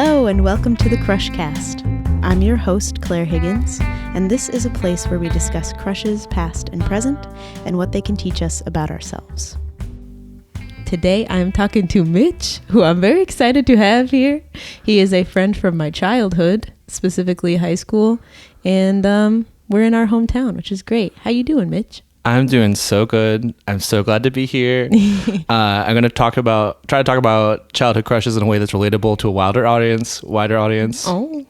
Hello and welcome to the Crushcast. I'm your host, Claire Higgins, and this is a place where we discuss crushes past and present and what they can teach us about ourselves. Today I'm talking to Mitch, who I'm very excited to have here. He is a friend from my childhood, specifically high school, and we're in our hometown, which is great. How you doing, Mitch? I'm doing so good. I'm so glad to be here. I'm going to try to talk about childhood crushes in a way that's relatable to a wider audience. Oh.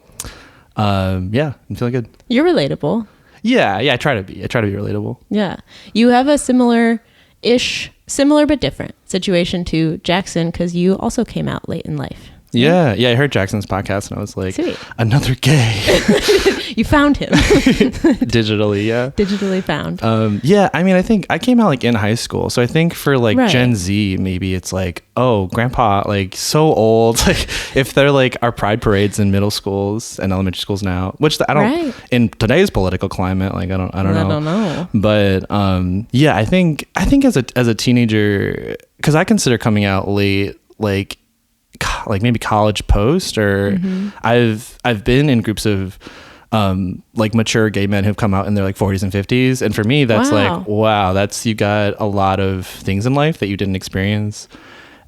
Yeah, I'm feeling good. You're relatable. Yeah, I try to be relatable. Yeah. You have a similar but different situation to Jackson because you also came out late in life. Yeah, I heard Jackson's podcast and I was like, Sweet. Another gay. You found him. Digitally, yeah. Digitally found. Yeah, I mean, I think I came out like in high school. So I think for like Right. Gen Z, maybe it's like, oh, grandpa, like so old. Like if they're like our pride parades in middle schools and elementary schools now, which I don't, Right. in today's political climate, like I don't know. I don't know. But yeah, I think as a teenager, because I consider coming out late, like maybe college post, or I've been in groups of like mature gay men who've come out in their like 40s and 50s, and for me that's Wow. like, wow, that's, you got a lot of things in life that you didn't experience.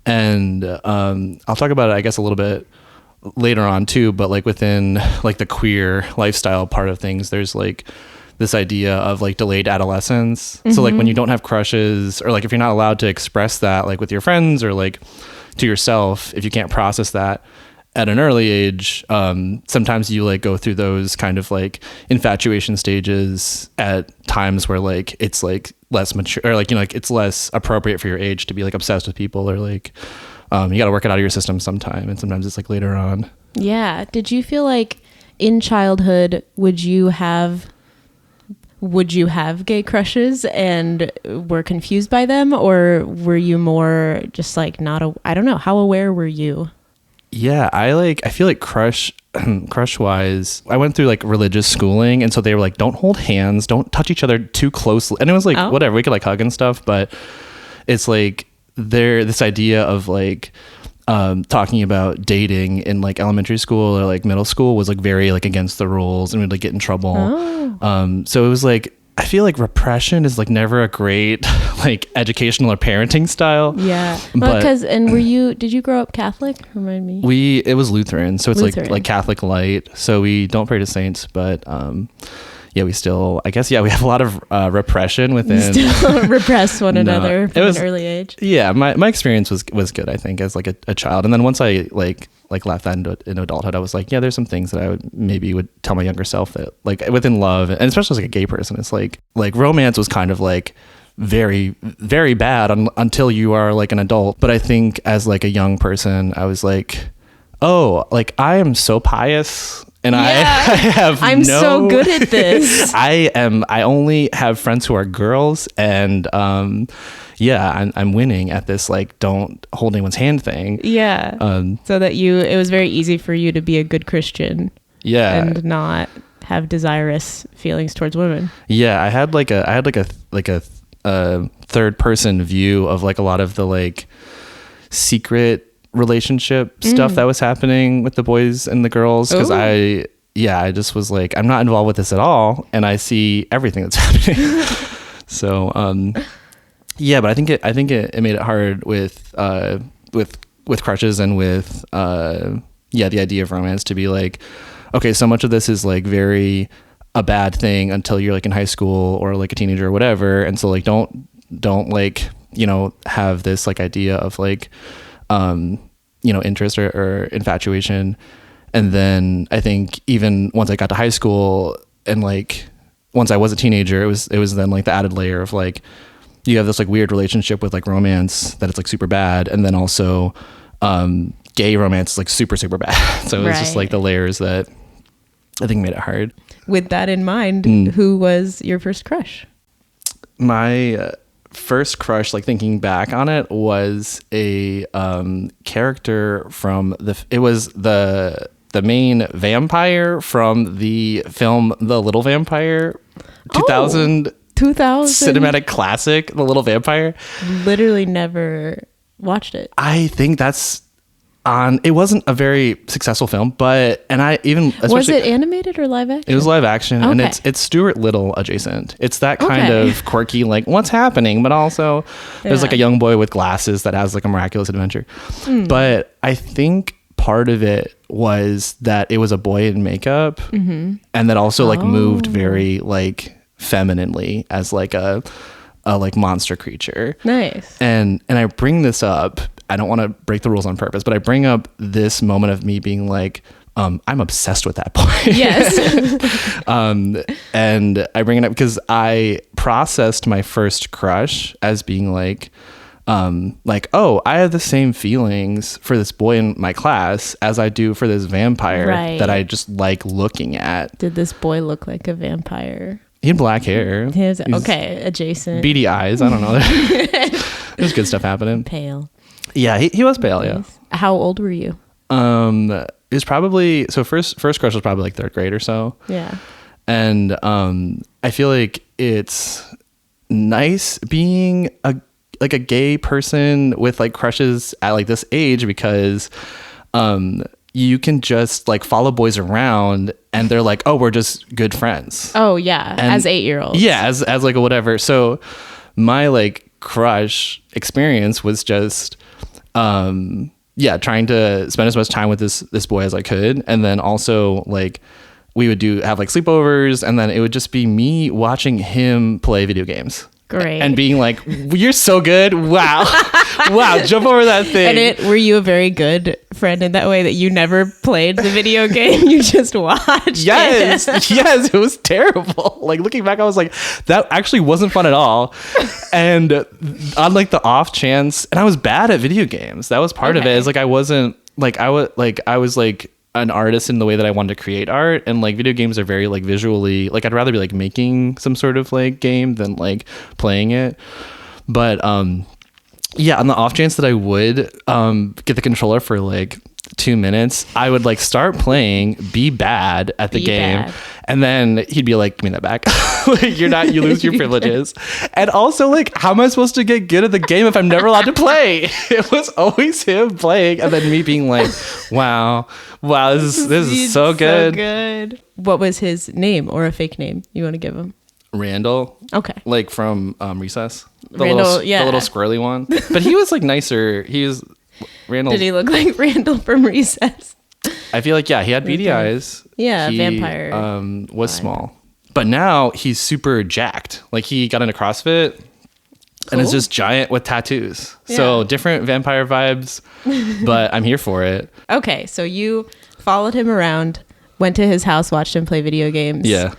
And I'll talk about it I guess a little bit later on too, but like within like the queer lifestyle part of things, there's like this idea of like delayed adolescence. So like when you don't have crushes, or like if you're not allowed to express that like with your friends or like to yourself, if you can't process that at an early age, sometimes you like go through those kind of like infatuation stages at times where like it's like less mature, or like, you know, like it's less appropriate for your age to be like obsessed with people, or like you got to work it out of your system sometime, and sometimes it's like later on. Yeah. Did you feel like in childhood, would you have gay crushes and were confused by them, or were you more just like I don't know, how aware were you? Yeah, I feel like crush wise, I went through like religious schooling, and so they were like, don't hold hands, don't touch each other too closely, and it was like, whatever, we could like hug and stuff, but it's like this idea of like talking about dating in like elementary school or like middle school was like very like against the rules, and we'd like get in trouble. So it was like, I feel like repression is like never a great like educational or parenting style. Yeah. Well, because did you grow up Catholic? Remind me. It was Lutheran, so it's Lutheran. like Catholic light. So we don't pray to saints, but yeah, we still, I guess, yeah, we have a lot of repression within. Still repress one another from an early age. Yeah, my experience was good, I think, as like a child. And then once I like left that into adulthood, I was like, yeah, there's some things that I would tell my younger self that like within love, and especially as like a gay person, it's like romance was kind of like very, very bad until you are like an adult. But I think as like a young person, I was like, oh, like I am so pious. And yeah, I'm so good at this. I only have friends who are girls, and yeah, I'm winning at this like don't hold anyone's hand thing. Yeah. So that it was very easy for you to be a good Christian. Yeah. And not have desirous feelings towards women. Yeah, I had a third person view of like a lot of the like secret relationship stuff that was happening with the boys and the girls, because I just was like, I'm not involved with this at all, and I see everything that's happening. So yeah, but I think it made it hard with crushes, and with the idea of romance to be like, okay, so much of this is like very a bad thing until you're like in high school or like a teenager or whatever, and so like don't like, you know, have this like idea of like you know, interest or infatuation. And then I think even once I got to high school, and like once I was a teenager, it was then like the added layer of like, you have this like weird relationship with like romance that it's like super bad, and then also gay romance is like super, super bad. So it was just like the layers that I think made it hard. With that in mind, who was your first crush? My first crush, like thinking back on it, was a character from the main vampire from the film The Little Vampire, 2000 cinematic classic, The Little Vampire. Literally never watched it. I think that's it wasn't a very successful film, but was it animated or live action? It was live action, and it's Stuart Little adjacent. It's that kind of quirky, like what's happening, but also there's like a young boy with glasses that has like a miraculous adventure. But I think part of it was that it was a boy in makeup, and that also like moved very like femininely as like a like monster creature. Nice. And I bring this up. I don't want to break the rules on purpose, but I bring up this moment of me being like, I'm obsessed with that boy. Yes. And I bring it up because I processed my first crush as being like, oh, I have the same feelings for this boy in my class as I do for this vampire that I just like looking at. Did this boy look like a vampire? He had black hair. Okay, adjacent. Beady eyes. I don't know. There's good stuff happening. Pale. Yeah, he was pale, yeah. How old were you? It was probably, so first crush was probably like 3rd grade or so. Yeah. And I feel like it's nice being a gay person with like crushes at like this age, because you can just like follow boys around and they're like, oh, we're just good friends. Oh yeah, and as 8-year-olds. Yeah, as like a whatever. So my like crush experience was just trying to spend as much time with this boy as I could, and then also like we would have like sleepovers, and then it would just be me watching him play video games. Great. And being like, you're so good. Wow. Wow. Jump over that thing. And were you a very good friend in that way, that you never played the video game? You just watched Yes. Yes. It was terrible. Like looking back, I was like, that actually wasn't fun at all. And on like the off chance, and I was bad at video games. That was part of it. It's like, I wasn't like, I was like an artist in the way that I wanted to create art, and like video games are very like visually, like I'd rather be like making some sort of like game than like playing it. But on the off chance that I would get the controller for like 2 minutes, I would like start playing, be bad at the game, and then he'd be like, give me that back. Like, you lose your privileges. And also like, how am I supposed to get good at the game if I'm never allowed to play? It was always him playing, and then me being like, wow, this is so good. So good. What was his name, or a fake name you want to give him? Randall. Okay. Like from Recess. The Randall, the little squirrely one. But he was like nicer. He was Randall. Did he look like Randall from Recess? I feel like, yeah, he had beady eyes. Yeah, he, vampire. Was small. But now he's super jacked. Like he got into CrossFit and is just giant with tattoos. Yeah. So different vampire vibes, but I'm here for it. Okay, so you followed him around, went to his house, watched him play video games. Yeah.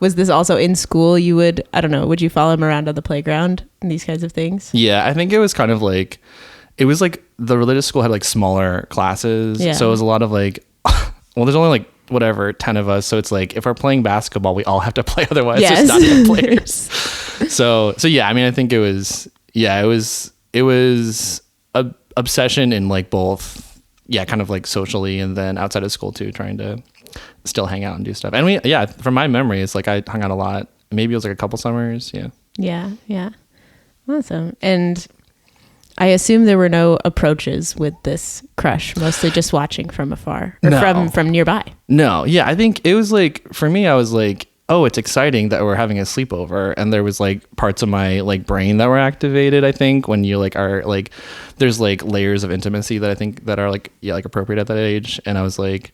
Was this also in school? Would you follow him around on the playground and these kinds of things? Yeah, I think it was kind of like, it was like the religious school had like smaller classes. Yeah. So it was a lot of like, well, there's only like 10 of us. So it's like, if we're playing basketball, we all have to play. Otherwise, there's not enough players. So yeah, I mean, I think it was a obsession in like both, kind of like socially, and then outside of school too, trying to still hang out and do stuff. And from my memory, it's like I hung out a lot. Maybe it was like a couple summers. Yeah. Awesome. And I assume there were no approaches with this crush, mostly just watching from afar, or from nearby. No. Yeah. I think it was like, for me, I was like, oh, it's exciting that we're having a sleepover. And there was like parts of my like brain that were activated, I think, when you like are like, there's like layers of intimacy that I think that are like, like appropriate at that age. And I was like,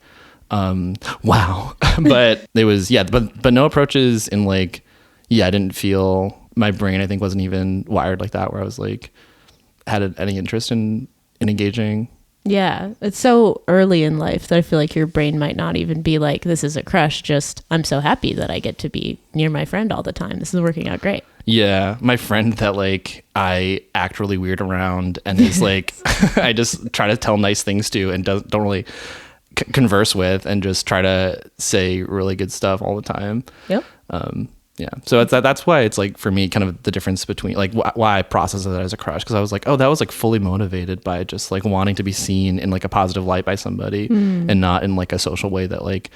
wow. But it was, but no approaches in like, I didn't feel, my brain, I think, wasn't even wired like that, where I was like, had any interest in engaging. Yeah, it's so early in life that I feel like your brain might not even be like, this is a crush, just I'm so happy that I get to be near my friend all the time. This is working out great. Yeah, my friend that like I act really weird around and is like, I just try to tell nice things to and don't really converse with, and just try to say really good stuff all the time. Yep. Yeah. So that's why it's like, for me, kind of the difference between like why I process it as a crush. Cause I was like, oh, that was like fully motivated by just like wanting to be seen in like a positive light by somebody, and not in like a social way that like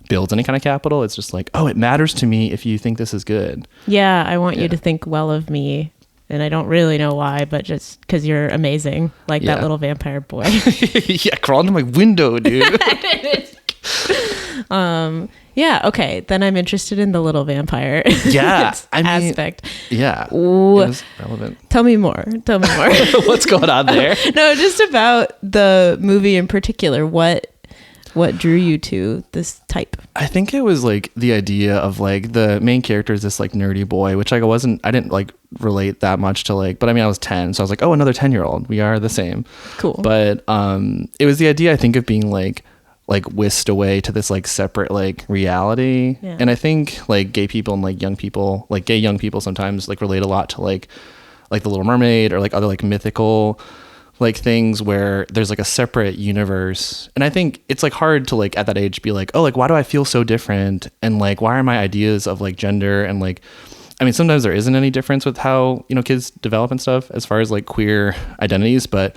builds any kind of capital. It's just like, oh, it matters to me if you think this is good. Yeah. I want you to think well of me And I don't really know why, but just because you're amazing, like Yeah. that little vampire boy. Yeah, crawl into my window, dude. Yeah, okay. Then I'm interested in the little vampire Yeah, I mean, aspect. Yeah, it was relevant. Tell me more. What's going on there? No, just about the movie in particular. What drew you to this type? I think it was like the idea of like the main character is this like nerdy boy, which I didn't like relate that much to like, but I mean I was 10, so I was like, oh, another 10-year-old. We are the same. Cool. But it was the idea, I think, of being like whisked away to this like separate like reality. Yeah. And I think like gay people and like young people, like gay young people sometimes like relate a lot to like the Little Mermaid or like other like mythical like things where there's like a separate universe. And I think it's like hard to like at that age be like, oh, like why do I feel so different, and like why are my ideas of like gender and like, I mean, sometimes there isn't any difference with how, you know, kids develop and stuff as far as like queer identities, but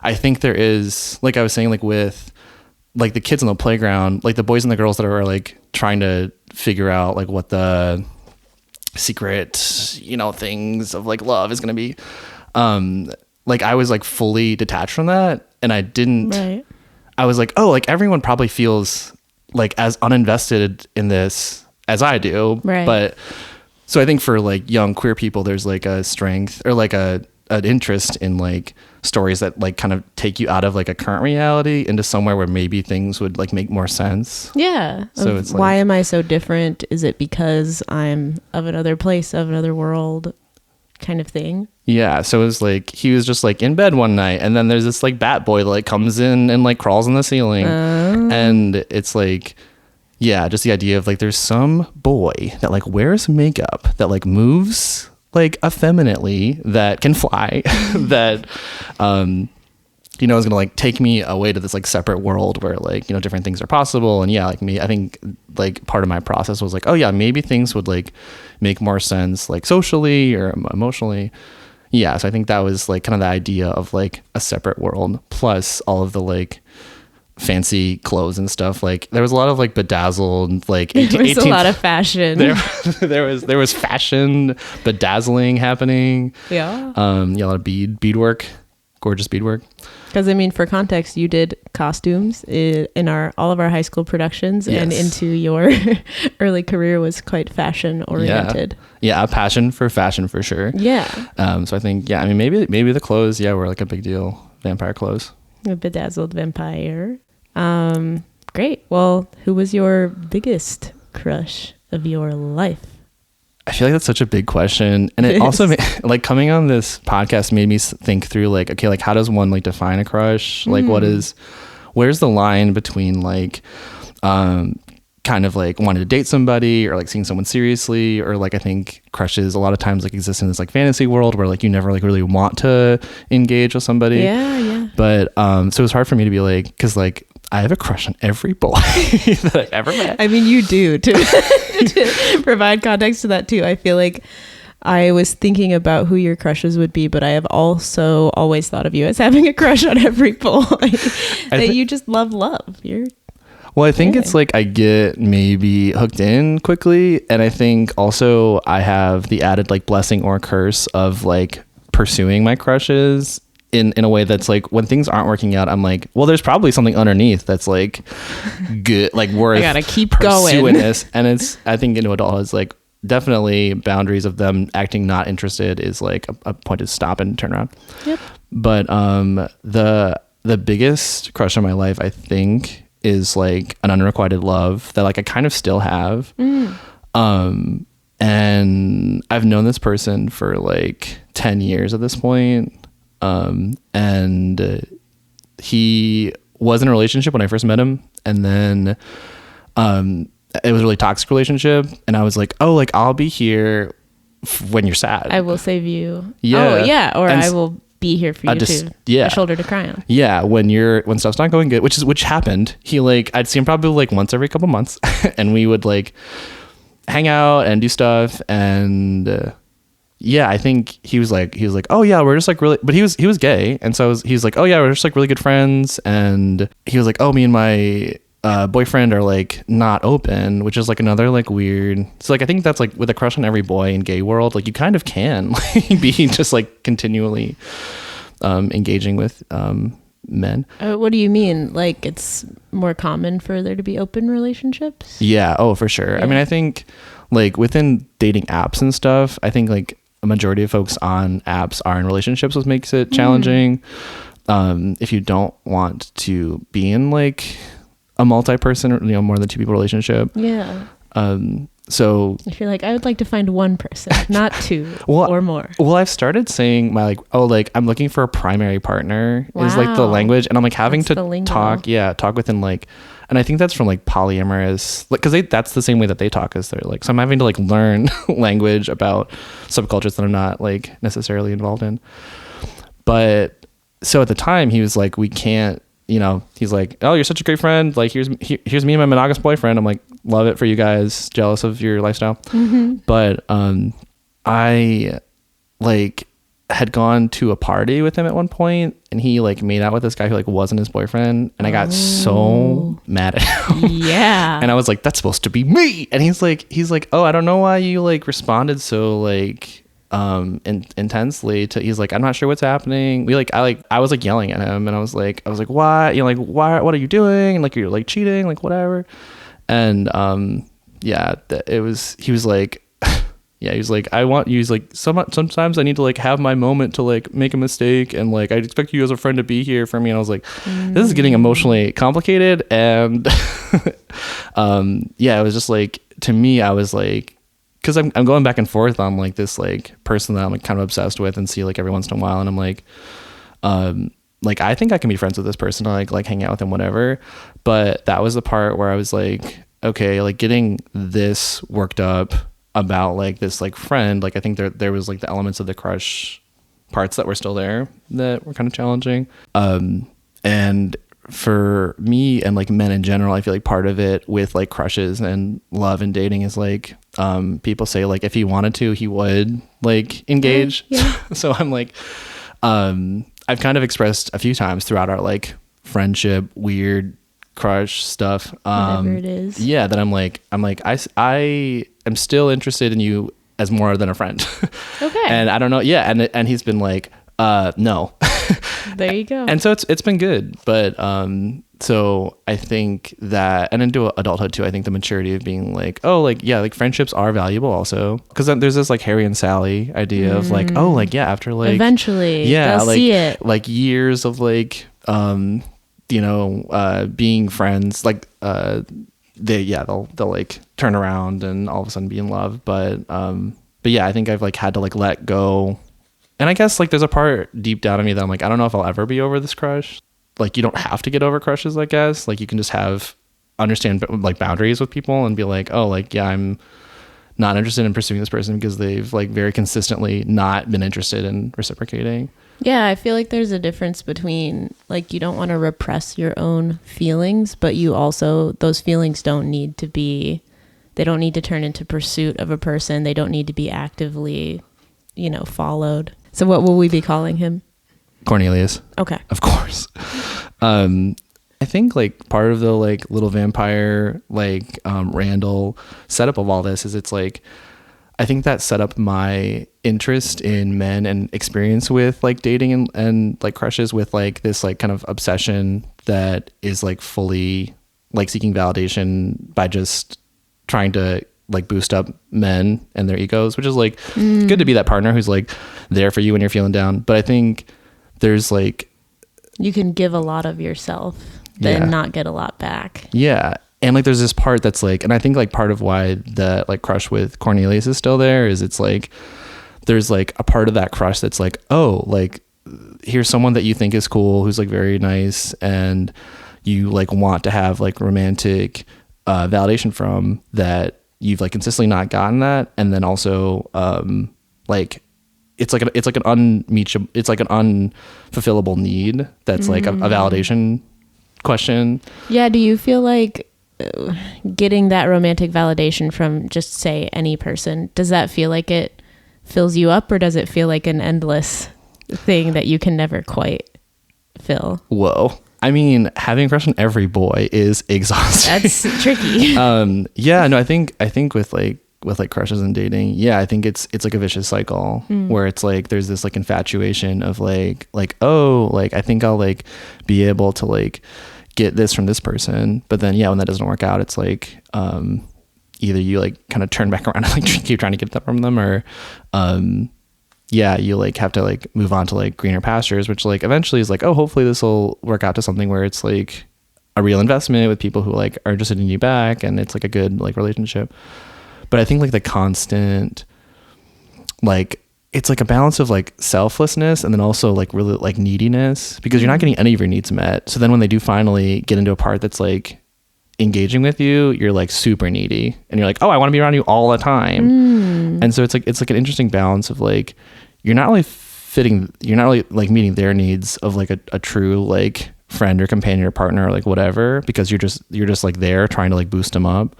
I think there is, like I was saying, like with like the kids on the playground, like the boys and the girls that are like trying to figure out like what the secret, you know, things of like love is going to be. Like I was like fully detached from that, and I didn't, Right. I was like, oh, like everyone probably feels like as uninvested in this as I do. Right. But so I think for like young queer people, there's like a strength or like an interest in like stories that like kind of take you out of like a current reality into somewhere where maybe things would like make more sense. Yeah. So it's like, why am I so different? Is it because I'm of another place, of another world kind of thing? yeah. So it was like, he was just like in bed one night, and then there's this like bat boy that like comes in and like crawls on the ceiling. And it's like, yeah, just the idea of like, there's some boy that like wears makeup that like moves like effeminately, that can fly, that, you know, is gonna like take me away to this like separate world where like, you know, different things are possible. And yeah, like me, I think like part of my process was like, oh yeah, maybe things would like make more sense like socially or emotionally. Yeah, so I think that was like kind of the idea of like a separate world, plus all of the like fancy clothes and stuff. Like there was a lot of like bedazzled like There was a lot of fashion. there was fashion bedazzling happening. Yeah. Yeah, a lot of beadwork, gorgeous beadwork. Because I mean, for context, you did costumes in all of our high school productions, and Yes. into your early career was quite fashion oriented. Yeah, a passion for fashion for sure. Yeah. So I think, yeah, I mean, maybe the clothes, yeah, were like a big deal. Vampire clothes. A bedazzled vampire. Great. Well, who was your biggest crush of your life? I feel like that's such a big question, and it also like coming on this podcast made me think through like, okay, like how does one like define a crush? Like where's the line between like kind of like wanting to date somebody or like seeing someone seriously, or like I think crushes a lot of times like exist in this like fantasy world where like you never like really want to engage with somebody. Yeah. But so it was hard for me to be like, because like I have a crush on every boy that I've ever met. I mean, you do to provide context to that too. I feel like I was thinking about who your crushes would be, but I have also always thought of you as having a crush on every boy. You just love. Well, I think it's like I get maybe hooked in quickly, and I think also I have the added like blessing or curse of like pursuing my crushes in a way that's like, when things aren't working out, I'm like, well, there's probably something underneath that's like good, like worth I gotta keep pursuing going. this. And it's, I think into adulthood is like definitely boundaries of them acting not interested is like a point to stop and turn around. Yep. But the biggest crush in my life, I think, is like an unrequited love that like I kind of still have. And I've known this person for like 10 years at this point. And he was in a relationship when I first met him. And then it was a really toxic relationship. And I was like, oh, like I'll be here when you're sad. I will save you. Yeah. Oh, yeah. Or And I will be here for you too. Yeah. A shoulder to cry on. Yeah. When stuff's not going good, which happened. He like, I'd see him probably like once every couple months and we would like hang out and do stuff. And, yeah, I think he was like, oh yeah, we're just like really, but he was gay. And so he was like, oh yeah, we're just like really good friends. And he was like, oh, me and my boyfriend are like not open, which is like another like weird. So like I think that's like with a crush on every boy in gay world, like you kind of can like be just like continually engaging with men. What do you mean? Like it's more common for there to be open relationships? Yeah. Oh, for sure. Yeah. I mean, I think like within dating apps and stuff, I think like a majority of folks on apps are in relationships, which makes it challenging. If you don't want to be in like a multi-person, you know, more than two people relationship. Yeah. So if you're like, I would like to find one person, not two or more. Well, I've started saying my like, oh, like I'm looking for a primary partner is like the language, and I'm like having to talk within like, and I think that's from like polyamorous, like, because that's the same way that they talk as they're like, so I'm having to like learn language about subcultures that I'm not like necessarily involved in. But so at the time he was like, we can't, you know, he's like, oh, you're such a great friend. Like, here's me and my monogamous boyfriend. I'm like, love it for you guys. Jealous of your lifestyle. Mm-hmm. But I like had gone to a party with him at one point, and he like made out with this guy who like wasn't his boyfriend, and I got so mad at him. Yeah. And I was like, that's supposed to be me. And he's like, oh, I don't know why you like responded so like intensely to, he's like, I'm not sure what's happening. I was like yelling at him, and I was like, why, you know, like, why, what are you doing? And like, you're like cheating, like whatever. And he was like, yeah, he was like, he's like, sometimes I need to like have my moment to like make a mistake, and like I expect you as a friend to be here for me. And I was like, this is getting emotionally complicated. And it was just like, to me, I was like, because I'm going back and forth on like this like person that I'm like kind of obsessed with and see like every once in a while, and I'm like I think I can be friends with this person, I like hang out with him, whatever. But that was the part where I was like, okay, like getting this worked up about like this like friend, like I think there was like the elements of the crush parts that were still there that were kind of challenging. And for me and like men in general, I feel like part of it with like crushes and love and dating is like people say like if he wanted to, he would like engage. Yeah. So I'm like, I've kind of expressed a few times throughout our like friendship weird crush stuff, whatever it is, that I'm like I am still interested in you as more than a friend. Okay. And I don't know, and he's been like no. There you go. And so it's been good, but so I think that, and into adulthood too, I think the maturity of being like, oh, like, yeah, like friendships are valuable also, because there's this like Harry and Sally idea of like, oh, like, yeah, after like eventually they'll like see it, like years of like being friends, like they'll like turn around and all of a sudden be in love. But yeah, I think I've like had to like let go. And I guess like there's a part deep down in me that I'm like, I don't know if I'll ever be over this crush. Like, you don't have to get over crushes, I guess. Like, you can just understand like boundaries with people and be like, oh, like, yeah, I'm not interested in pursuing this person because they've like very consistently not been interested in reciprocating. Yeah, I feel like there's a difference between like, you don't want to repress your own feelings, but you also, those feelings don't need to turn into pursuit of a person. They don't need to be actively, followed. So what will we be calling him? Cornelius. Okay. Of course. I think like part of the like little vampire, like Randall setup of all this is, it's like, I think that set up my interest in men and experience with like dating and like crushes with like this like kind of obsession that is like fully like seeking validation by just trying to like boost up men and their egos, which is like good to be that partner who's like there for you when you're feeling down. But I think there's like, you can give a lot of yourself then not get a lot back. Yeah. And like there's this part that's like, and I think like part of why the like crush with Cornelius is still there is it's like there's like a part of that crush that's like, oh, like here's someone that you think is cool, who's like very nice, and you like want to have like romantic validation from that. You've like consistently not gotten that. And then also like it's like an unfulfillable need that's like a validation question. Yeah. Do you feel like getting that romantic validation from just say any person, does that feel like it fills you up, or does it feel like an endless thing that you can never quite fill? Whoa. I mean, having a crush on every boy is exhausting. That's tricky. Yeah, no, I think with crushes and dating, yeah, I think it's like a vicious cycle where it's like there's this like infatuation of like oh, like I think I'll like be able to like get this from this person, but then yeah, when that doesn't work out, it's like either you like kind of turn back around and like keep trying to get that from them, or yeah, you like have to like move on to like greener pastures, which like eventually is like, oh, hopefully this will work out to something where it's like a real investment with people who like are interested in you back, and it's like a good like relationship. But I think like the constant, like it's like a balance of like selflessness and then also like really like neediness, because you're not getting any of your needs met. So then when they do finally get into a part that's like engaging with you, you're like super needy and you're like, oh, I want to be around you all the time. And so it's like an interesting balance of like, you're not really like meeting their needs of like a true like friend or companion or partner or like whatever, because you're just like there trying to like boost them up.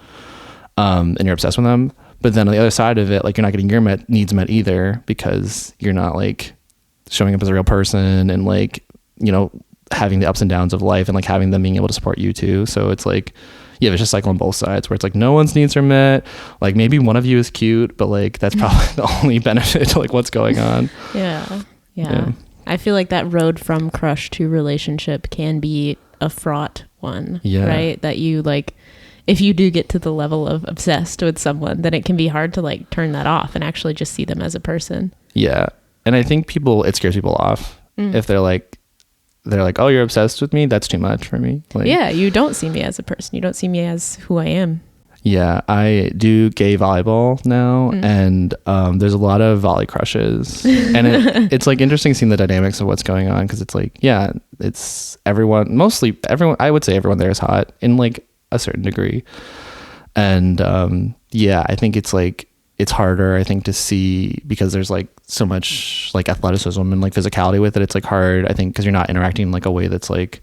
And you're obsessed with them. But then on the other side of it, like you're not getting your needs met either, because you're not like showing up as a real person and like, you know, having the ups and downs of life and like having them being able to support you too. So it's like, yeah, it's just cycle on both sides where it's like no one's needs are met. Like maybe one of you is cute, but like that's probably the only benefit to like what's going on. Yeah. I feel like that road from crush to relationship can be a fraught one. Yeah. Right? That you like, if you do get to the level of obsessed with someone, then it can be hard to like turn that off and actually just see them as a person. Yeah. And I think it scares people off if they're like, oh, you're obsessed with me. That's too much for me. Like, yeah. You don't see me as a person. You don't see me as who I am. Yeah. I do gay volleyball now, and there's a lot of volley crushes, and it's like interesting seeing the dynamics of what's going on. Cause it's like, yeah, it's mostly everyone, I would say everyone there is hot in like a certain degree. And yeah, I think it's like it's harder, I think, to see, because there's like so much like athleticism and like physicality with it. It's like hard, I think, because you're not interacting in like a way that's like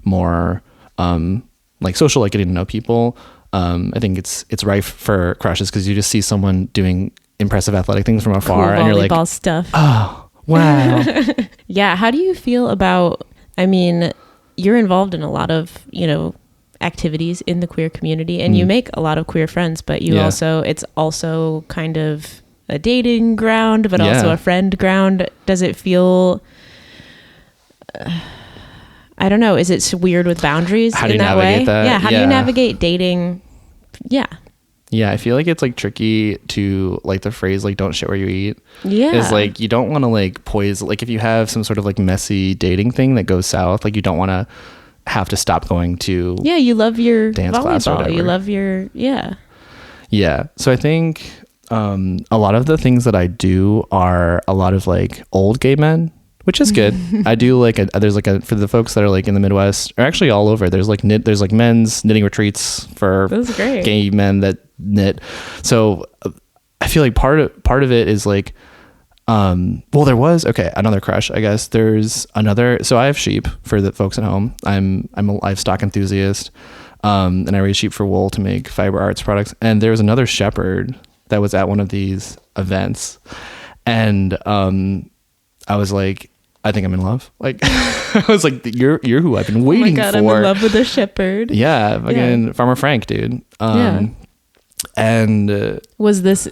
more like social, like getting to know people. I think it's rife for crushes because you just see someone doing impressive athletic things from afar, cool, and you're like, volleyball stuff. Oh wow. Yeah. How do you feel about, I mean, you're involved in a lot of, you know, activities in the queer community, and you make a lot of queer friends, but you it's also kind of a dating ground, but also a friend ground. Does it feel I don't know, is it weird with boundaries? How do you navigate that? Yeah, how do you navigate dating? Yeah, I feel like it's like tricky to like the phrase like don't shit where you eat. Yeah, is like you don't want to like poison, like if you have some sort of like messy dating thing that goes south, like you don't want to have to stop going to you love your dance class or whatever. You love your so I think a lot of the things that I do are a lot of like old gay men, which is good. I do like there's like for the folks that are like in the Midwest, or actually all over, there's like men's knitting retreats for gay men that knit. So I feel like part of it is like well, there was another crush, I guess. There's another, so I have sheep for the folks at home. I'm a livestock enthusiast, and I raise sheep for wool to make fiber arts products. And there was another shepherd that was at one of these events, and I was like, I think I'm in love. Like, I was like, you're who I've been waiting for. Oh my God, I'm in love with a shepherd. Yeah, fucking Farmer Frank, dude. And was this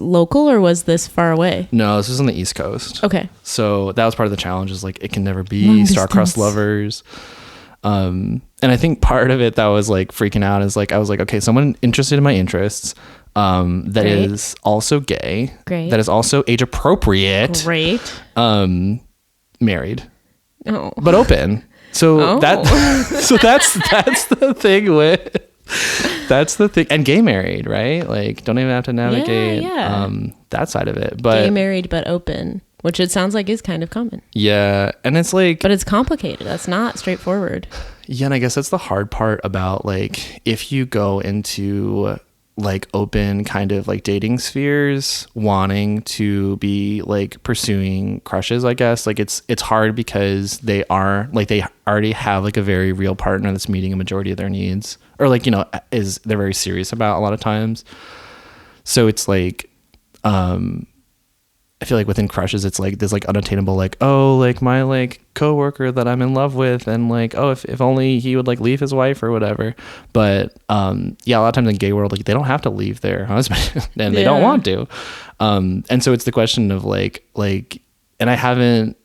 local or was this far away? No, this was on the East Coast. Okay. So that was part of the challenge, is like it can never be star-crossed lovers. And I think part of it that was like freaking out is like I was like, okay, someone interested in my interests, that is also gay, that is also age appropriate, married, but open. So that's the thing with. That's the thing. And gay married, right? Like, don't even have to navigate that side of it. But gay married but open, which it sounds like is kind of common. Yeah. And it's like, but it's complicated. That's not straightforward. Yeah. And I guess that's the hard part about like, if you go into like open kind of like dating spheres, wanting to be like pursuing crushes, I guess, like it's hard because they already have like a very real partner that's meeting a majority of their needs, or like, you know, they're very serious about a lot of times. So it's like, I feel like within crushes, it's like this like unattainable, like, oh, like my like coworker that I'm in love with, and like, oh, if only he would like leave his wife or whatever. But yeah, a lot of times in gay world, like they don't have to leave their husband and they don't want to. And so it's the question of like, and I haven't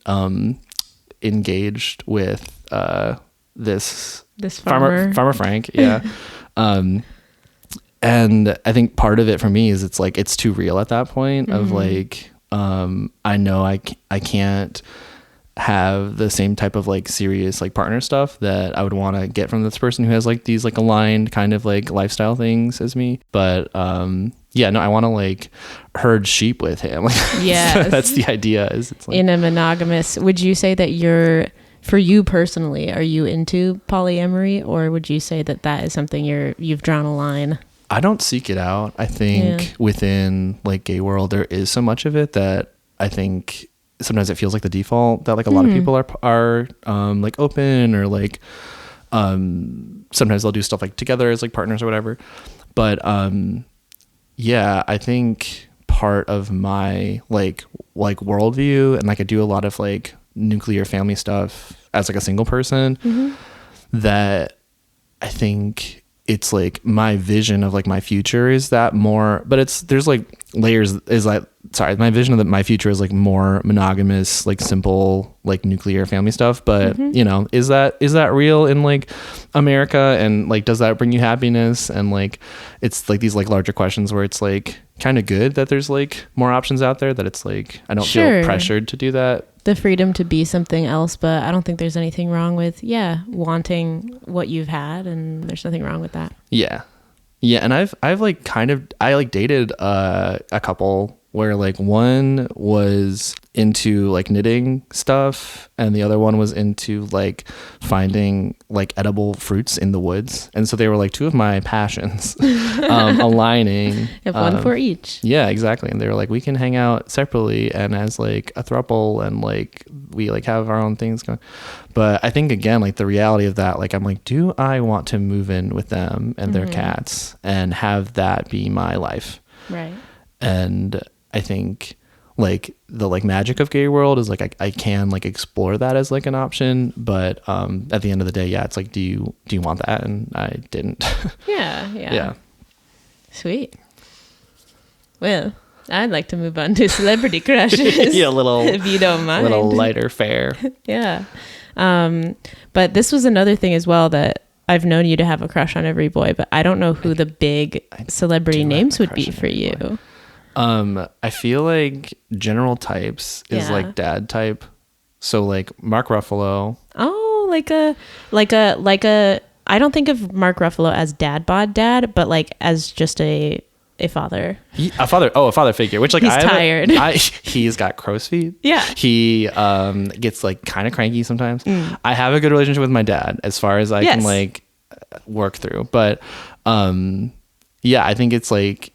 engaged with this farmer Frank. Yeah. And I think part of it for me is it's like, it's too real at that point of like, I know I can't have the same type of like serious like partner stuff that I would want to get from this person who has like these like aligned kind of like lifestyle things as me. But yeah, no, I want to like herd sheep with him. Yeah, that's the idea. Is it's like, in a monogamous, would you say that for you personally, are you into polyamory, or would you say that is something you've drawn a line? I don't seek it out. I think within like gay world, there is so much of it that I think sometimes it feels like the default that like a lot of people are like open, or like sometimes they'll do stuff like together as like partners or whatever. But yeah, I think part of my like worldview, and like I do a lot of like nuclear family stuff as like a single person, that I think it's like my vision of like my future is that more, but there's like layers, is like, sorry, my vision of my future is like more monogamous, like simple, like nuclear family stuff. But you know, is that real in like America? And like, does that bring you happiness? And like, it's like these like larger questions where it's like kind of good that there's like more options out there, that it's like, I don't feel pressured to do that. The freedom to be something else, but I don't think there's anything wrong with, wanting what you've had, and there's nothing wrong with that. Yeah. And I've like I like dated a couple where like one was into like knitting stuff and the other one was into like finding like edible fruits in the woods. And so they were like two of my passions aligning. You have one for each. Yeah, exactly. And they were like, we can hang out separately and as like a throuple, and like we like have our own things going. But I think again, like the reality of that, like I'm like, do I want to move in with them and their cats and have that be my life? Right. And I think like the like magic of gay world is like I can like explore that as like an option, but at the end of the day, yeah, it's like, do you want that? And I didn't. Yeah. Sweet. Well, I'd like to move on to celebrity crushes. Yeah, a little, if you don't mind, a little lighter fare. Yeah. But this was another thing as well, that I've known you to have a crush on every boy, but I don't know who the big celebrity names would be for you. Boy. I feel like general types is like dad type. So like Mark Ruffalo. Oh, like a, I don't think of Mark Ruffalo as dad bod dad, but like as just a father. A father figure, which like he's tired. He's got crow's feet. Yeah. He gets like kind of cranky sometimes. I have a good relationship with my dad as far as I can like work through. But yeah, I think it's like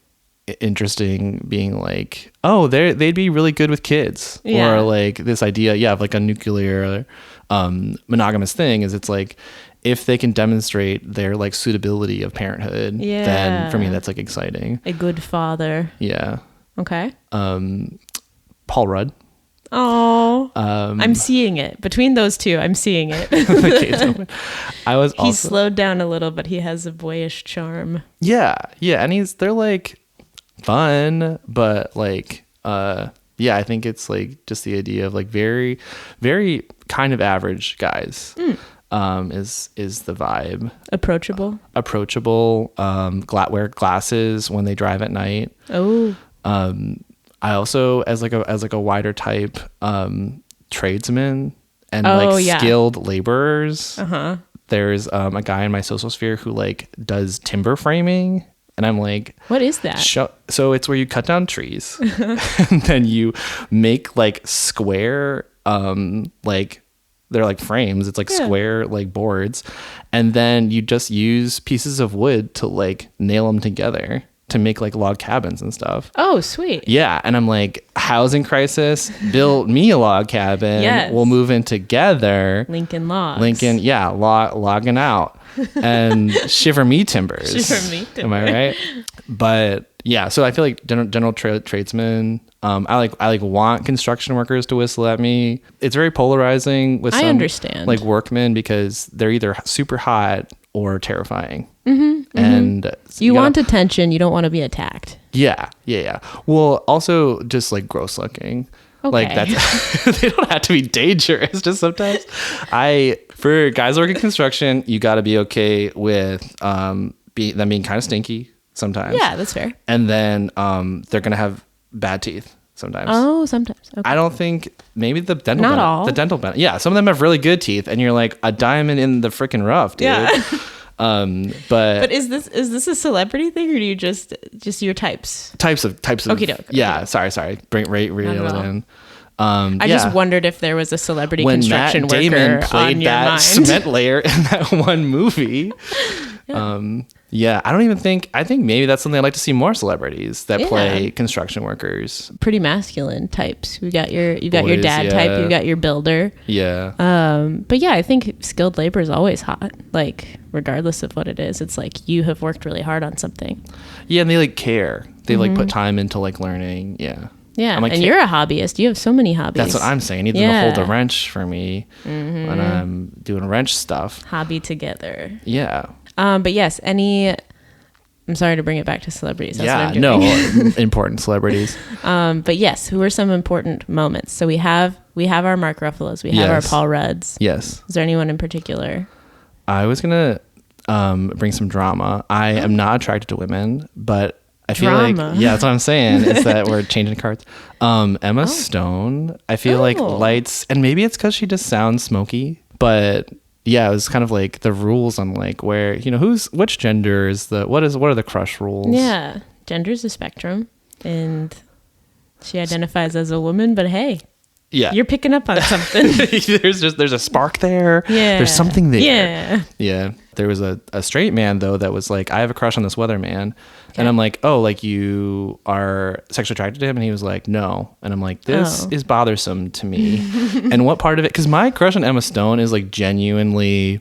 interesting being like, oh, they'd be really good with kids. Or like this idea of like a nuclear monogamous thing is, it's like if they can demonstrate their like suitability of parenthood, then for me that's like exciting. A good father. Yeah. Okay. Paul Rudd. Oh, I'm seeing it between those two. I'm seeing it. He's slowed down a little, but he has a boyish charm. Yeah, and they're like fun, but like I think it's like just the idea of like very, very kind of average guys is the vibe. Approachable. Wear glasses when they drive at night. Oh. I also as like a wider type tradesman and skilled laborers. There's a guy in my social sphere who like does timber framing. And I'm like, what is that? So it's where you cut down trees and then you make like square, like they're like frames. It's like square, like boards. And then you just use pieces of wood to like nail them together to make like log cabins and stuff. Oh, sweet. Yeah. And I'm like, housing crisis, build me a log cabin. Yes. We'll move in together. Lincoln logs. Logging out. And shiver me timbers. Am I right? But yeah, so I feel like general tradesmen. I want construction workers to whistle at me. It's very polarizing with some, I understand, like, workmen, because they're either super hot or terrifying. And you want attention. You don't want to be attacked. Yeah. Well, also just like gross looking. Okay. Like that's they don't have to be dangerous. Just sometimes for guys working construction, you got to be okay with them being kind of stinky sometimes. Yeah, that's fair. And then they're gonna have bad teeth sometimes. Oh, sometimes. Okay. I don't think maybe the dental. Not all. The dental. Yeah, some of them have really good teeth, and you're like a diamond in the freaking rough, dude. Yeah. But is this a celebrity thing, or do you just your types? Types of. Okey-doke. Yeah. Sorry. Bring reel it in. I just wondered if there was a celebrity when construction Matt worker Damon played on your that mind. cement layer in that one movie. Yeah. I think maybe that's something I'd like to see more celebrities that play construction workers. Pretty masculine types. You got your Boys, dad type, you got your builder. Yeah. But yeah, I think skilled labor is always hot. Like, regardless of what it is, it's like you have worked really hard on something. Yeah, and they like care. They like put time into like learning. Yeah. Yeah, like, and you're a hobbyist. You have so many hobbies. That's what I'm saying. I need them to hold a wrench for me when I'm doing wrench stuff. Hobby together. Yeah. But yes, I'm sorry to bring it back to celebrities. That's what I'm no, doing. important celebrities. But yes, who are some important moments? So we have our Mark Ruffalo's, we have our Paul Rudds. Yes. Is there anyone in particular? I was gonna bring some drama. I am not attracted to women, but I feel like that's what I'm saying. Is that we're changing cards. Emma Stone. I feel like lights, and maybe it's because she just sounds smoky, but. Yeah, it was kind of like the rules on like where, which gender is what are the crush rules? Yeah, gender's a spectrum, and she identifies as a woman, but hey, yeah, you're picking up on something. there's a spark there. Yeah, there's something there. Yeah. There was a straight man though that was like, I have a crush on this weatherman, and I'm like, oh, like you are sexually attracted to him, and he was like, no, and I'm like, this is bothersome to me. And what part of it? Because my crush on Emma Stone is like genuinely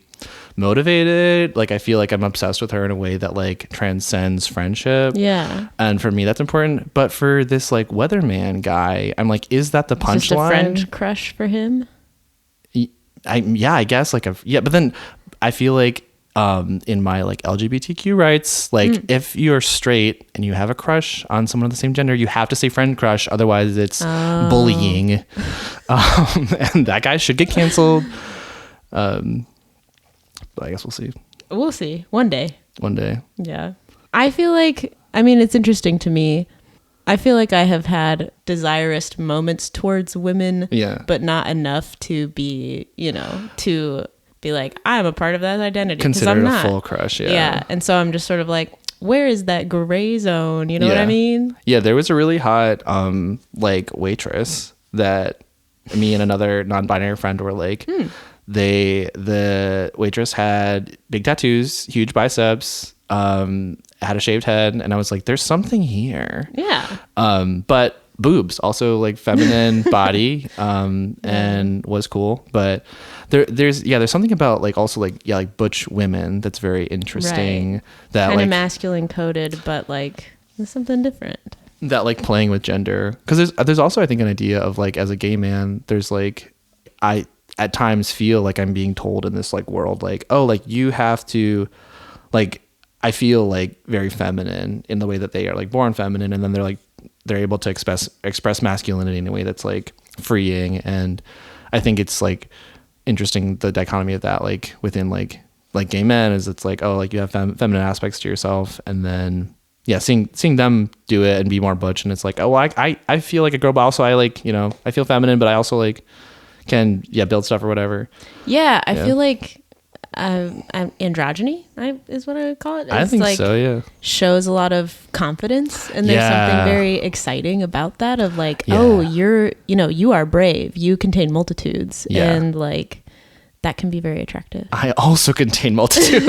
motivated. Like I feel like I'm obsessed with her in a way that like transcends friendship. Yeah. And for me that's important. But for this like weatherman guy, I'm like, is that the punchline? Just a friend crush for him? I guess like but then I feel like in my like LGBTQ rights, like if you're straight and you have a crush on someone of the same gender, you have to say friend crush, otherwise it's bullying. And that guy should get canceled. But I guess we'll see. We'll see. One day. Yeah. I feel like, it's interesting to me. I feel like I have had desirous moments towards women, but not enough to be, to be like, I'm a part of that identity. Considered I'm a not. full crush, Yeah, and so I'm just sort of like, where is that gray zone? You know what I mean? Yeah, there was a really hot like waitress that me and another non-binary friend were like, the waitress had big tattoos, huge biceps, had a shaved head, and I was like, there's something here. Yeah. But boobs, also like feminine body, and was cool. But there's something about like also like like butch women that's very interesting. Right. That kind like of masculine coded, but like there's something different. That like playing with gender, because there's also I think an idea of like as a gay man, there's like I at times feel like I'm being told in this like world like, oh, like you have to like, I feel like very feminine in the way that they are like born feminine, and then they're able to express masculinity in a way that's like freeing. And I think it's like interesting, the dichotomy of that, like within like gay men, is it's like, oh, like you have feminine aspects to yourself, and then seeing them do it and be more butch, and it's like, oh, well, I feel like a girl, but also I like, I feel feminine, but I also like can build stuff or whatever. I feel like androgyny is what I would call it. It's I think like, so, yeah. Shows a lot of confidence, and there's something very exciting about that, of like, oh, you are brave, you contain multitudes, and like that can be very attractive. I also contain multitudes.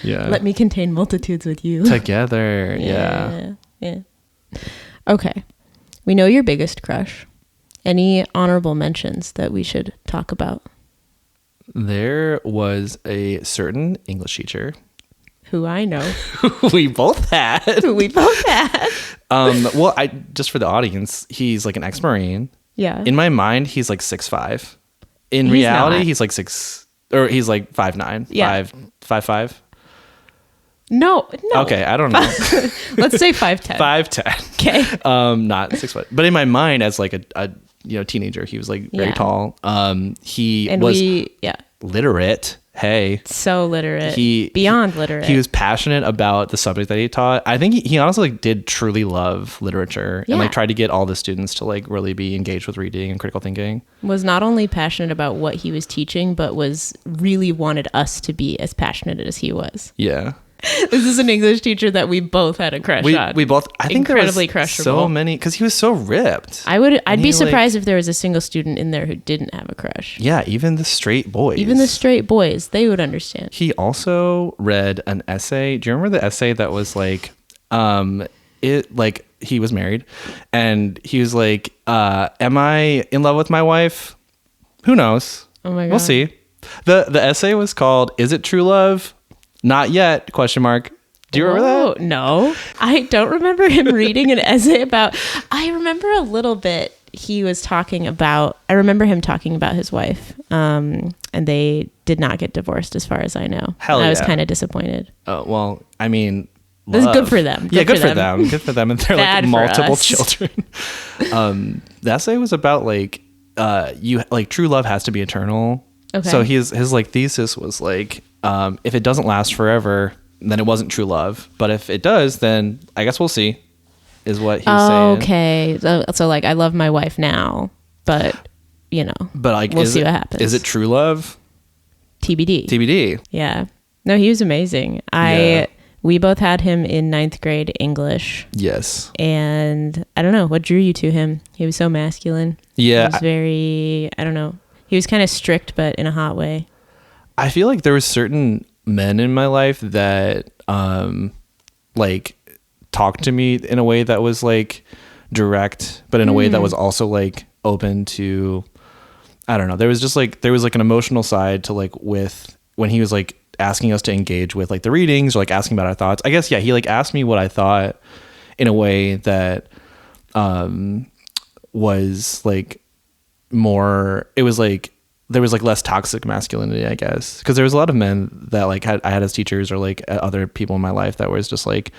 Let me contain multitudes with you together. Yeah. Okay, we know your biggest crush. Any honorable mentions that we should talk about? There was a certain English teacher Who I know. we both had. Who we both had. Well, just for the audience, he's like an ex-Marine. Yeah. In my mind, he's like 6'5". In reality, he's like 5'9". Yeah. 5'5". No. Okay, I don't know. Let's say 5'10". 5'10". Okay. Not 6 foot. But in my mind, as like a teenager, he was like very tall. He was literate. Hey, so literate. Beyond literate. He was passionate about the subject that he taught. I think he honestly like did truly love literature and like tried to get all the students to like really be engaged with reading and critical thinking. Was not only passionate about what he was teaching, but was really wanted us to be as passionate as he was. Yeah. This is an English teacher that we both had a crush on. We both, I think incredibly there was crushable. so many, because he was so ripped. I'd be surprised if there was a single student in there who didn't have a crush. Yeah, even the straight boys. They would understand. He also read an essay. Do you remember the essay that was like, he was married and he was like, am I in love with my wife? Who knows? Oh my God. We'll see. The essay was called, Is It True Love? Not Yet, ? Do you remember that? No, I don't remember him reading an essay about, I remember a little bit. I remember him talking about his wife, and they did not get divorced as far as I know. I was kind of disappointed. Oh, well, I mean, it was good for them. Good for them. Good for them. And they're like multiple children. The essay was about like, true love has to be eternal. Okay. So his like thesis was like, if it doesn't last forever, then it wasn't true love. But if it does, then I guess we'll see, is what he was saying. Okay. So like, I love my wife now, but like, we'll see what happens. Is it true love? TBD. Yeah. No, he was amazing. We both had him in 9th grade English. Yes. And I don't know, what drew you to him? He was so masculine. Yeah. He was very, I don't know. He was kind of strict, but in a hot way. I feel like there were certain men in my life that like talked to me in a way that was like direct, but in a way that was also like open to, I don't know. There was an emotional side to like with when he was like asking us to engage with like the readings or like asking about our thoughts. I guess, yeah, he like asked me what I thought in a way that was like more, it was like, there was like less toxic masculinity, I guess. Because there was a lot of men that like I had as teachers or like other people in my life that was just like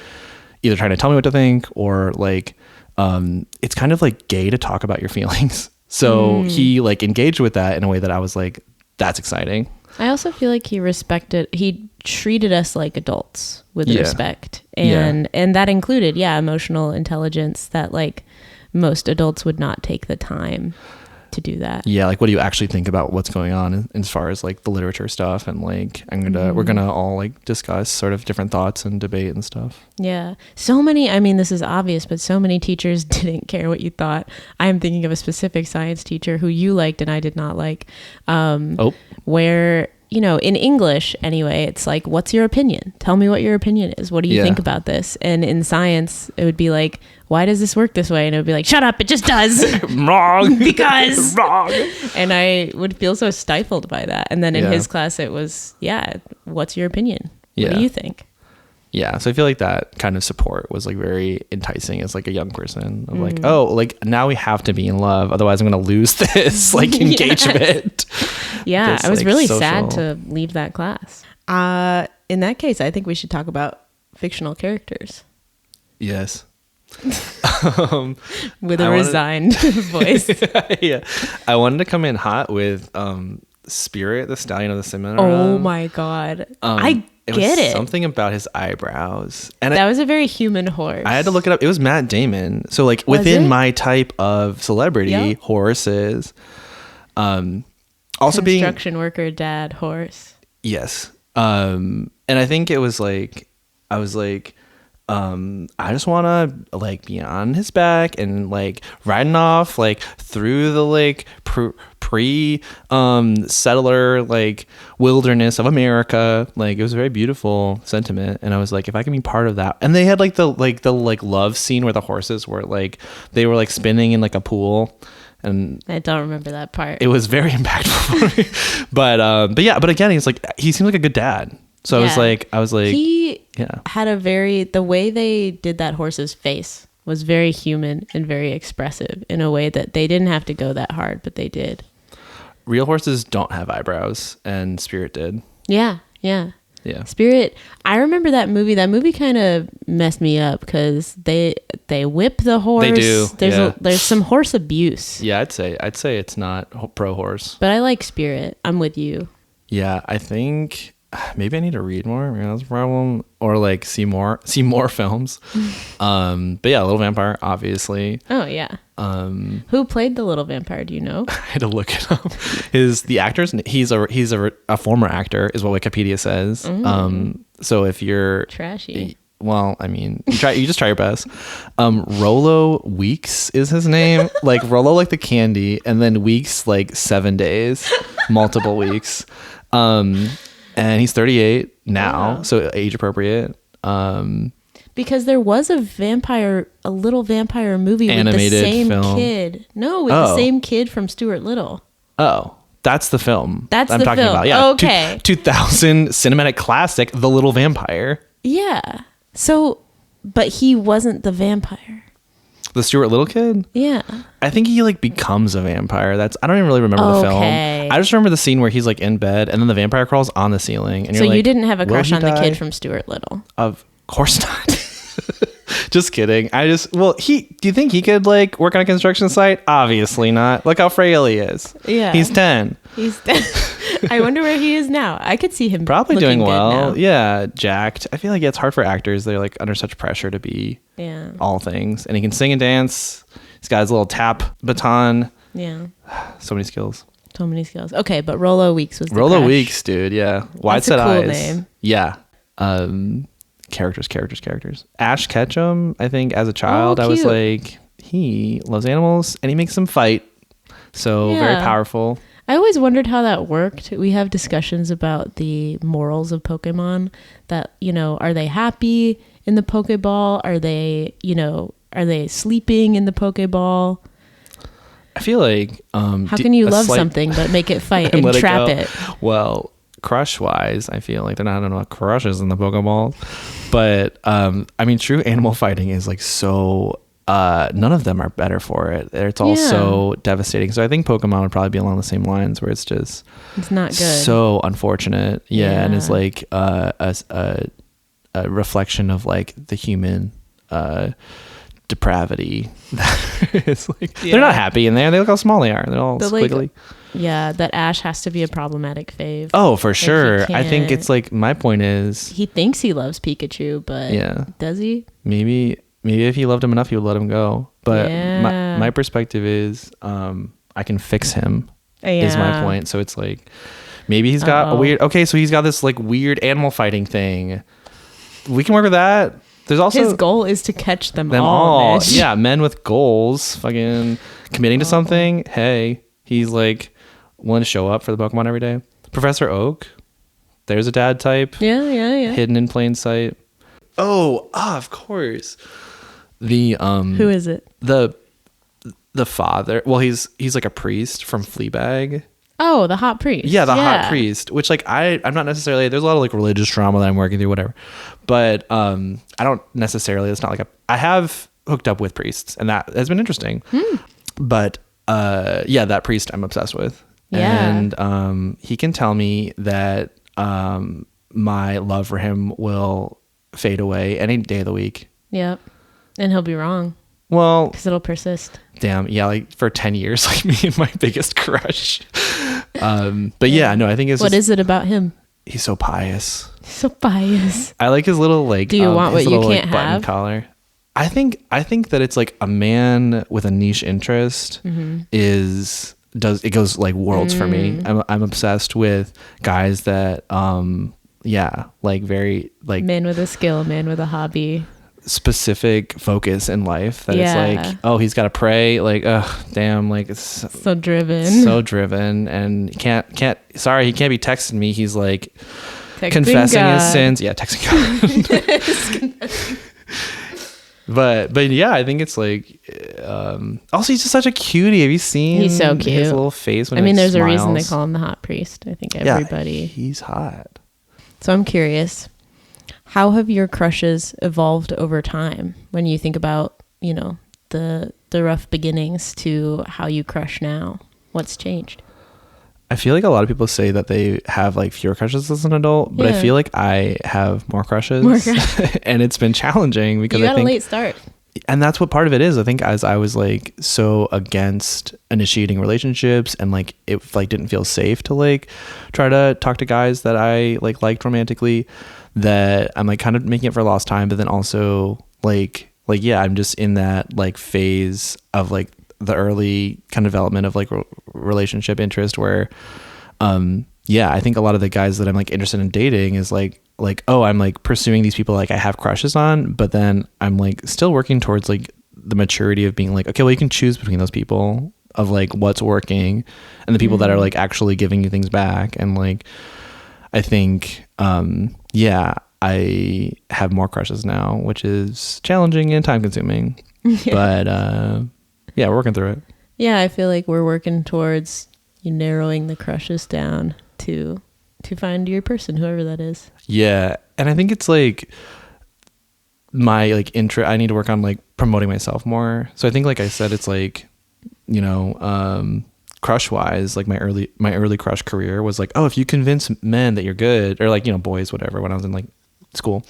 either trying to tell me what to think or like, it's kind of like gay to talk about your feelings. So he like engaged with that in a way that I was like, that's exciting. I also feel like he treated us like adults with respect. And that included, emotional intelligence that like most adults would not take the time to do that. Yeah, like what do you actually think about what's going on as far as like the literature stuff, and like we're gonna all like discuss sort of different thoughts and debate and stuff. Yeah. So many, I mean, this is obvious, but so many teachers didn't care what you thought. I am thinking of a specific science teacher who you liked and I did not like. Where, in English anyway, it's like, what's your opinion? Tell me what your opinion is. What do you think about this? And in science, it would be like, why does this work this way? And it would be like, shut up, it just does. Wrong. Because. Wrong. And I would feel so stifled by that. And then in his class, it was, what's your opinion? What do you think? Yeah. So I feel like that kind of support was like very enticing as like a young person of like, oh, like now we have to be in love. Otherwise I'm going to lose this like engagement. Yeah. This, I was like, really social. sad to leave that class. In that case, I think we should talk about fictional characters. Yes. With a resigned voice. Yeah. I wanted to come in hot with Spirit, the Stallion of the Cimarron. Oh my God. I get it. Something about his eyebrows. And that was a very human horse. I had to look it up. It was Matt Damon. So like within my type of celebrity, horses. Also being construction worker, dad, horse. Yes. And I think it was like, I was like, I just want to like be on his back and like riding off like through the like pre settler like wilderness of America. Like it was a very beautiful sentiment, and I was like, if I can be part of that. And they had like the love scene where the horses were like, they were like spinning in like a pool. And I don't remember that part. It was very impactful for me. But again, he seems like a good dad. So I was like, he yeah. had the way they did that horse's face was very human and very expressive in a way that they didn't have to go that hard, but they did. Real horses don't have eyebrows, and Spirit did. Yeah. Spirit. I remember that movie. That movie kind of messed me up because they whip the horse. They do. There's some horse abuse. Yeah, I'd say it's not pro horse. But I like Spirit. I'm with you. Yeah, I think maybe I need to read more. Maybe that's a problem, or like see more films. But yeah, Little Vampire, obviously. Oh yeah. Who played the little vampire? Do you know? I had to look it up. The actor's he's a former actor, is what Wikipedia says. So if you're trashy, well, I mean, you just try your best. Rollo Weeks is his name. Like Rollo, like the candy, and then Weeks, like 7 days, multiple weeks. And he's 38 now, so age appropriate. Because there was a little vampire movie with the same kid. No, with the same kid from Stuart Little. Oh, that's the film. I'm talking about. Yeah. Okay. 2000 cinematic classic, The Little Vampire. Yeah. So, but he wasn't the vampire. The Stuart Little kid? Yeah. I think he like becomes a vampire. I don't even really remember the film. I just remember the scene where he's like in bed and then the vampire crawls on the ceiling. And so you didn't have a crush on the kid from Stuart Little? Of course not. Just kidding. Do you think he could like work on a construction site? Obviously not. Look how frail he is. Yeah. He's 10. I wonder where he is now. I could see him probably doing well. Yeah, jacked. I feel like it's hard for actors. They're like under such pressure to be all things. And he can sing and dance. He's got his little tap baton. Yeah. So many skills. Okay, but Rollo Weeks was the Rollo crush. Weeks, dude. Yeah. Wide set cool eyes. Name. Yeah. Characters. Ash Ketchum, I think as a child, I was like, he loves animals and he makes them fight. So very powerful. I always wondered how that worked. We have discussions about the morals of Pokemon that, are they happy in the Pokeball? Are they sleeping in the Pokeball? I feel like, how can you love something but make it fight and trap it? Well, crush wise, I feel like they're not enough crushes in the Pokeball, but I mean, true animal fighting is like so none of them are better for it. It's all so devastating. So I think Pokemon would probably be along the same lines where it's not good, so unfortunate. And it's like a reflection of like the human depravity. It's like they're not happy in there. They look how small they are. They're all squiggly. That Ash has to be a problematic fave. Oh, for sure. I think it's like, my point is, he thinks he loves Pikachu, but does he? Maybe if he loved him enough, he would let him go. But my perspective is, I can fix him. Is my point. So it's like, maybe he's got he's got this like weird animal fighting thing. We can work with that. There's also his goal is to catch them all. Mitch. Yeah, men with goals, fucking committing to something. Hey, he's like willing to show up for the Pokemon every day. Professor Oak, there's a dad type. Yeah. Hidden in plain sight. Of course. Who is it? The father. Well, he's like a priest from Fleabag. Oh, the hot priest. Yeah, the hot priest, which like I'm not necessarily, there's a lot of like religious trauma that I'm working through, whatever. But I don't necessarily, it's not like I have hooked up with priests and that has been interesting. But that priest I'm obsessed with. Yeah. And he can tell me that my love for him will fade away any day of the week. Yep. And he'll be wrong. Well, because it'll persist. Damn. Yeah. Like for 10 years, like me and my biggest crush. But yeah, no, I think it's what is it about him? He's so pious. I like his little like, do you want what you can't button have? Collar. I think that it's like a man with a niche interest it goes like worlds for me. I'm obsessed with guys that, like very like man with a skill, man with a hobby, specific focus in life that it's like, he's got to pray, like, damn, like it's so driven and he can't he can't be texting me. He's like texting confessing God. His sins. Yeah, texting God. But yeah, I think it's like, also he's just such a cutie. Have you seen? He's so cute. His little face. When there's smiles. a reason they call him the hot priest. I think everybody. Yeah, he's hot. So I'm curious, how have your crushes evolved over time when you think about, you know, the rough beginnings to how you crush now? What's changed? I feel like a lot of people say that they have like fewer crushes as an adult, but I feel like I have more crushes. And it's been challenging because you got I think a late start. And that's what part of it is. I think as I was like so against initiating relationships and like it like didn't feel safe to like try to talk to guys that I like liked romantically, that I'm like kind of making it for lost time. But then also like yeah, I'm just in that like phase of like the early kind of development of like relationship interest where yeah, I think a lot of the guys that I'm like interested in dating is like oh, I'm like pursuing these people like I have crushes on, but then I'm like still working towards like the maturity of being like, okay, well, you can choose between those people of like what's working and the people that are like actually giving you things back. And like I think yeah, I have more crushes now, which is challenging and time consuming. But yeah, we're working through it. Yeah, I feel like we're working towards you narrowing the crushes down to find your person, whoever that is. Yeah. And I think it's like my like I need to work on like promoting myself more. So I think, like I said, it's like, you know, crush wise, like my early crush career was like, oh, if you convince men that you're good, or like, you know, boys, whatever, when I was in like school,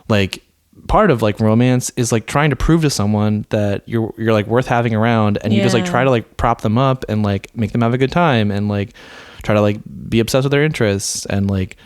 like part of like romance is like trying to prove to someone that you're like worth having around, and you just like try to like prop them up and like make them have a good time and like try to like be obsessed with their interests. And like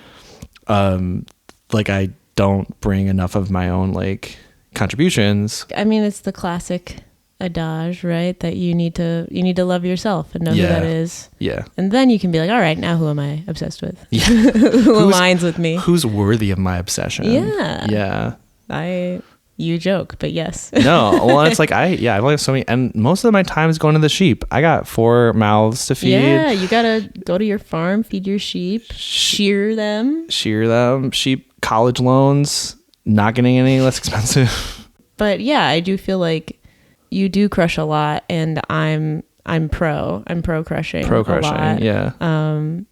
I don't bring enough of my own like contributions. I mean, it's the classic adage, right? That you need to love yourself and know who that is. Yeah. And then you can be like, all right, now who am I obsessed with? Yeah. Who aligns with me? Who's worthy of my obsession? Yeah. Yeah. You joke, but yes. No, well, it's like I've only have so many, and most of my time is going to the sheep. I got 4 mouths to feed. Yeah, you gotta go to your farm, feed your sheep, shear them. Sheep, college loans, not getting any less expensive. But yeah, I do feel like you do crush a lot, and I'm pro crushing. Pro crushing, a lot. Yeah.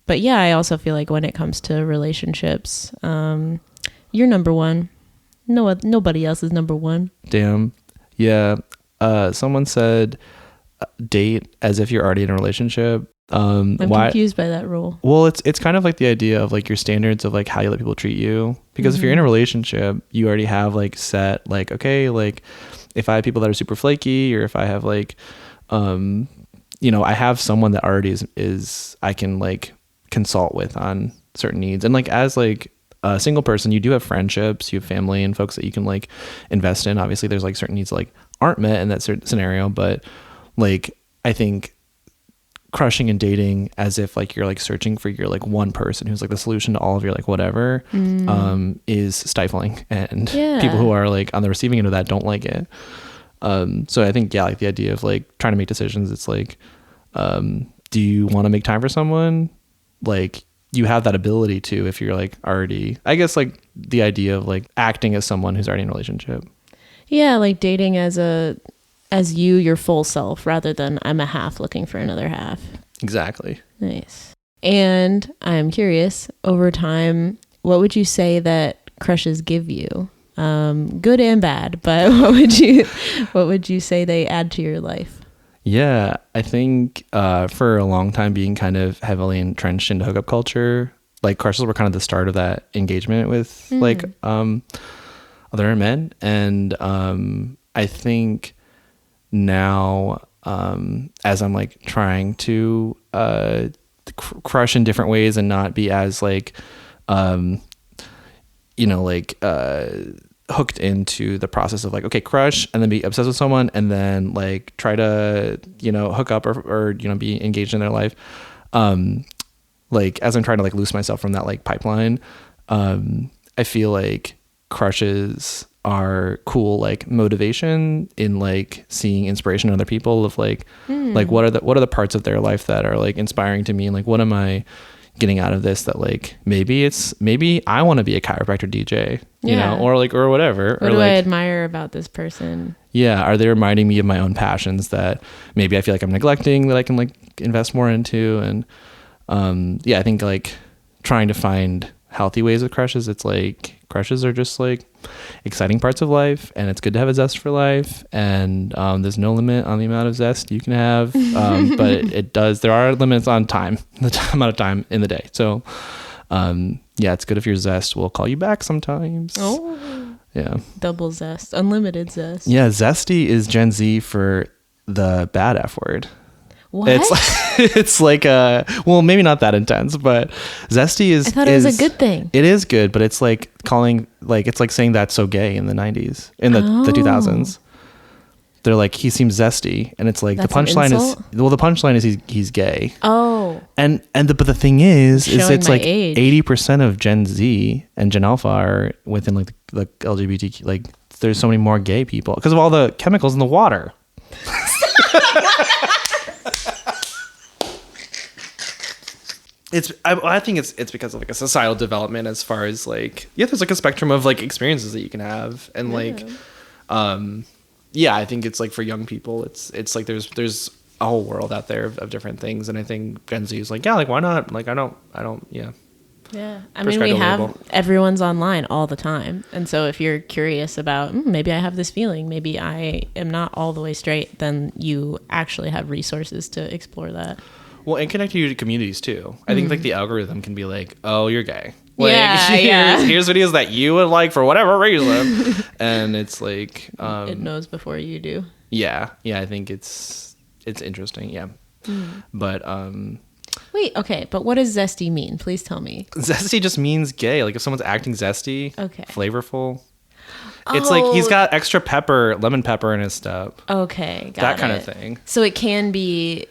But yeah, I also feel like when it comes to relationships, you're number one. Nobody else is number one. Damn. Yeah. Someone said date as if you're already in a relationship. I'm confused by that rule. Well, it's kind of like the idea of like your standards of like how you let people treat you. Because if you're in a relationship, you already have like set like, okay, like if I have people that are super flaky, or if I have like, you know, I have someone that already is I can like consult with on certain needs. And like as like a single person, you do have friendships, you have family and folks that you can like invest in. Obviously there's like certain needs that like aren't met in that certain scenario, but like I think crushing and dating as if like you're like searching for your like one person who's like the solution to all of your like whatever is stifling, and people who are like on the receiving end of that don't like it. So I think like the idea of like trying to make decisions, it's like do you want to make time for someone? Like you have that ability to, if you're like already, I guess like the idea of like acting as someone who's already in a relationship. Yeah, like dating as your full self, rather than I'm a half looking for another half. Exactly. Nice. And I'm curious, over time, what would you say that crushes give you? Good and bad, but what would you say they add to your life? Yeah, I think for a long time being kind of heavily entrenched into hookup culture, like crushes were kind of the start of that engagement with like other men. And I think now as I'm like trying to crush in different ways and not be as like you know, like hooked into the process of like, okay, crush and then be obsessed with someone and then like try to, you know, hook up or you know, be engaged in their life. Like as I'm trying to like loose myself from that like pipeline, I feel like crushes are cool like motivation in like seeing inspiration in other people of like like what are the parts of their life that are like inspiring to me, and like what am I getting out of this that like maybe I want to be a chiropractor DJ, you know, or like or whatever. What or do like, I admire about this person? Yeah, are they reminding me of my own passions that maybe I feel like I'm neglecting that I can like invest more into? And yeah, I think like trying to find healthy ways with crushes. It's like crushes are just like exciting parts of life, and it's good to have a zest for life, and there's no limit on the amount of zest you can have, but it does, there are limits on time, the amount of time in the day. So yeah, it's good if your zest will call you back sometimes. Yeah, double zest, unlimited zest. Yeah, zesty is Gen Z for the bad F word. What? It's like well, maybe not that intense, but zesty is. I thought it was a good thing. It is good, but it's like calling, like, it's like saying that's so gay in the 90s, in the 2000s. They're like, he seems zesty, and it's like, that's the punchline is, well, the punchline is he's gay. Oh. But the thing is it's like age. 80% of Gen Z and Gen Alpha are within like the LGBTQ, like there's so many more gay people because of all the chemicals in the water. I think it's because of like a societal development as far as like, yeah, there's like a spectrum of like experiences that you can have, and like yeah, I think it's like for young people it's like there's a whole world out there of different things, and I think Gen Z is like, yeah, like why not, like I don't yeah. I mean, we have, everyone's online all the time, and so if you're curious about maybe I have this feeling, maybe I am not all the way straight, then you actually have resources to explore that. Well, and connect you to communities too. I think like the algorithm can be like, oh, you're gay. Like, here's videos that you would like for whatever reason, and it's like it knows before you do. Yeah, I think it's interesting. Yeah, but wait, okay, but what does zesty mean? Please tell me. Zesty just means gay. Like if someone's acting zesty, okay, flavorful. It's like he's got extra pepper, lemon pepper in his stuff. Okay, got that kind of thing. So it can be.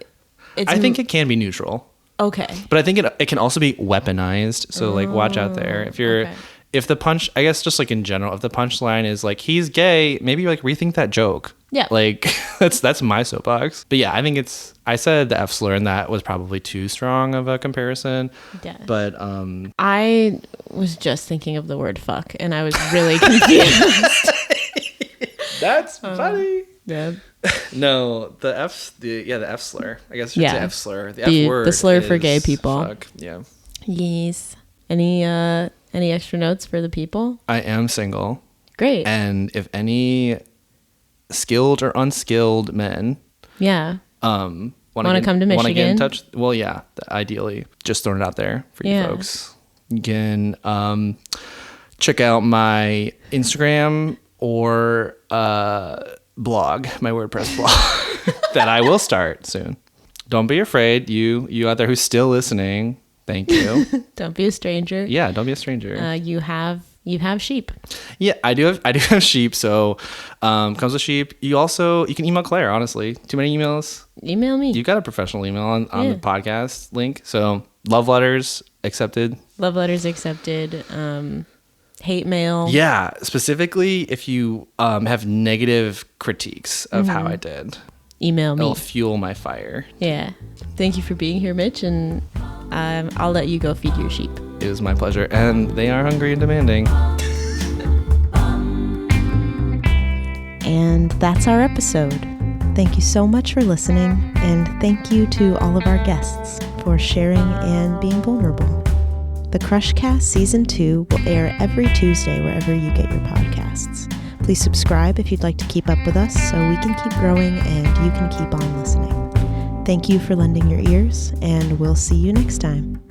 I think it can be neutral. Okay. But I think it can also be weaponized. So like watch out there. If the punch, I guess just like in general, if the punchline is like he's gay, maybe like rethink that joke. Yeah. Like that's my soapbox. But yeah, I think I said the F slur, and that was probably too strong of a comparison. Yeah. But I was just thinking of the word fuck, and I was really confused. That's funny. Yeah. No, the F slur. I guess it's the F slur. The F word. The slur for gay people. Fuck. Yeah. Yes. Any extra notes for the people? I am single. Great. And if any skilled or unskilled men want to come to Michigan, want to get in touch, well, yeah, ideally, just throwing it out there for you folks. You can check out my Instagram or blog, my WordPress blog that I will start soon. Don't be afraid. You out there who's still listening, thank you. Don't be a stranger. Yeah, don't be a stranger. You have sheep. Yeah, I do have sheep. So comes with sheep. You can email Claire, honestly. Too many emails? Email me. You got a professional email on the podcast link. So love letters accepted. Love letters accepted. Hate mail. Yeah, specifically if you have negative critiques of how I did. Email me. It'll fuel my fire. Yeah. Thank you for being here, Mitch, and I'll let you go feed your sheep. It was my pleasure, and they are hungry and demanding. And that's our episode. Thank you so much for listening, and thank you to all of our guests for sharing and being vulnerable. The Crushcast Season 2 will air every Tuesday wherever you get your podcasts. Please subscribe if you'd like to keep up with us so we can keep growing and you can keep on listening. Thank you for lending your ears, and we'll see you next time.